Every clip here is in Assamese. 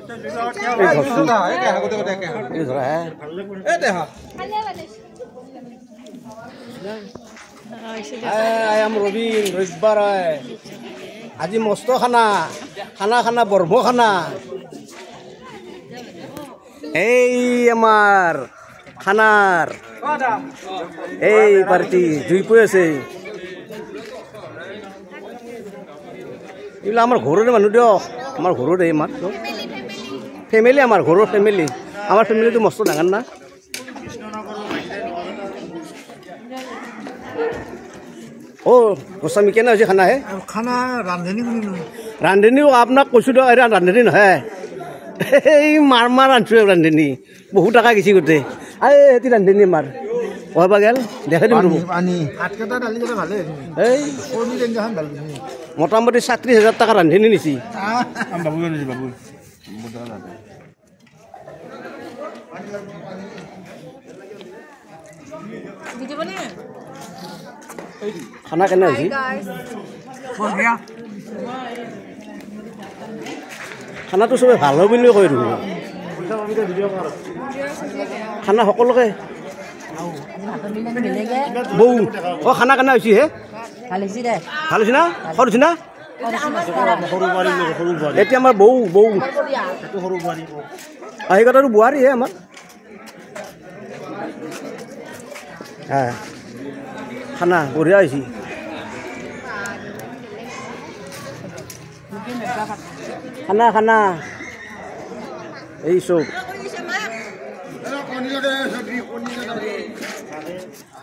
I am Robin, Rizbar. Aji mosto khana, khana borbo khana. Hey amar, khanar. Hey party, juipu ase. Ila amar ghoro de manu dio, amar ghoro de amar. Family amar ghoro family. Amar family tu mosto dangan na. Oh, Goswami क्या ना खाना है? खाना रांधनी को नहीं। रांधनी वो आपना कुछ तो अरे रांधनी न है। मार आंचु रांधनी बहुत टका किसी कोते। अरे ती रांधनी मार। वह बगल देखा दी मुझे। पानी। हाथ के तो डाली जरा भाले। और भी देंगे हम डाली। मोटा-मोटी 37,000 टका रांधनी निसी। हम बाबू निसी बाबू। वीडियो बने? खाना करना है जी? हो गया। खाना तो सुबह भालो भी नहीं कोई रूम। खाना हकल के। बो, वो खाना करना उसी है? खाली सी दे। खाली सी ना? खाली सी ना? एटी हमार बो। आही कटा तो बुआरी है हमार। हाँ। खाना बढ़िया है खाना यही सब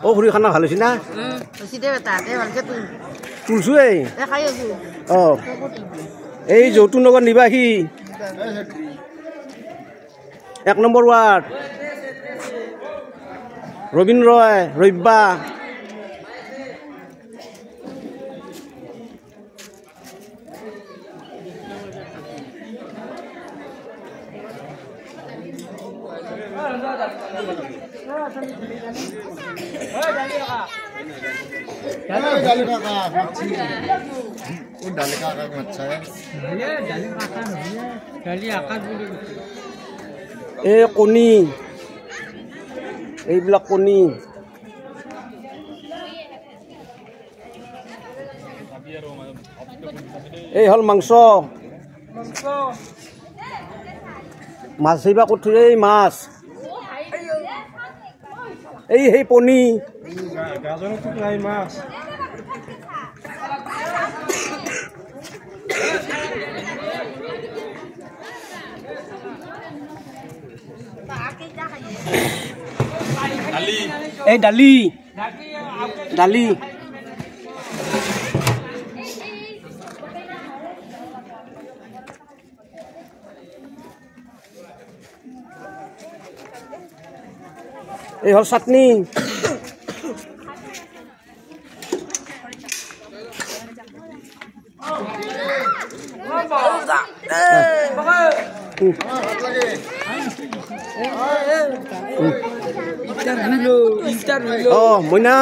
ओ खुरी खाना ভালো ছি না তুলছো এই যৌতুক নগর নিবাসী 1 নম্বৰ ওয়াৰ্ড ৰবীন ৰয় ৰৈবা কণী এইবিলাক কণী এই হল মাংস মাছ ধৰিবা ক'ত থৈ এই মাছ এই সেই পনী গাজৰৰ টুকুৰা এই মাছ এই ডালি এই হল চাটনি মইনা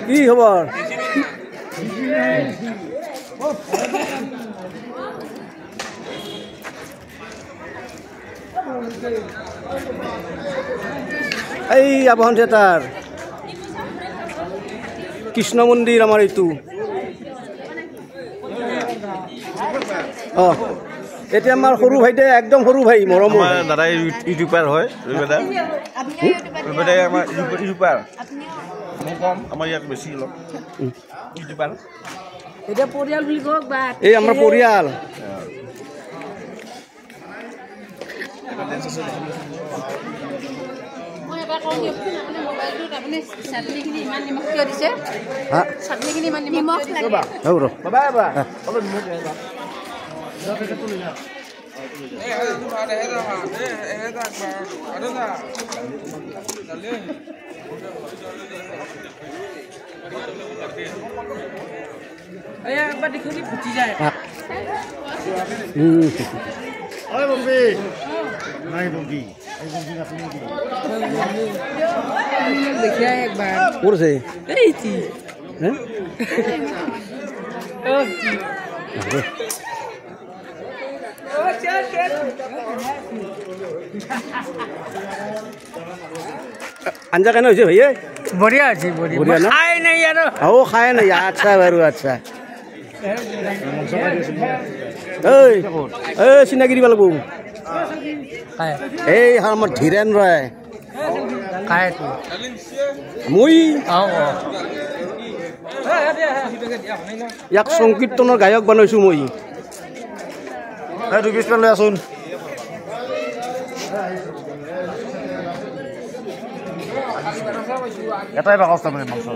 কি খবৰ এই আবাহন থিয়েটাৰ কৃষ্ণ মন্দিৰ আমাৰ এইটো এতিয়া আমাৰ সৰু ভাইতে একদম সৰু ভাই মৰম দাদা ইউটিউবাৰ হয় আমাৰ ইউটিউবাৰ কম আমাৰ ইয়াত বেছি অলপ ইউটিউবাৰ এটা পৰিয়াল বুলি কওক বা এই আমাৰ পৰিয়াল মই এবাৰ কওঁ দিয়ক আপুনি মোবাইলটোত আপুনি চাটনিখিনি ইমান নিমখ কিয় দিছে চাটনিখিনি ইমান নিমখ লাগে বাবা অলপ নিমখ ফুটি যায় देखिए एक बार और से नहीं थी हैं আঞ্জা কেনে হৈছে ভাইয়ে বঢ়িয়া হৈছে বঢ়িয়া না খাই নাই আৰু ও খায় নাই আচ্ছা বাৰু আচ্ছা ঐ চিনাকি দিব লাগিব এই আমাৰ ধীৰেন ৰয় খাই মই অঁ ইয়াক সংকীৰ্তনৰ গায়ক বনাইছোঁ মই দুই পিছ লৈ আছোন এটাই বাকচ তাৰমানে মাংস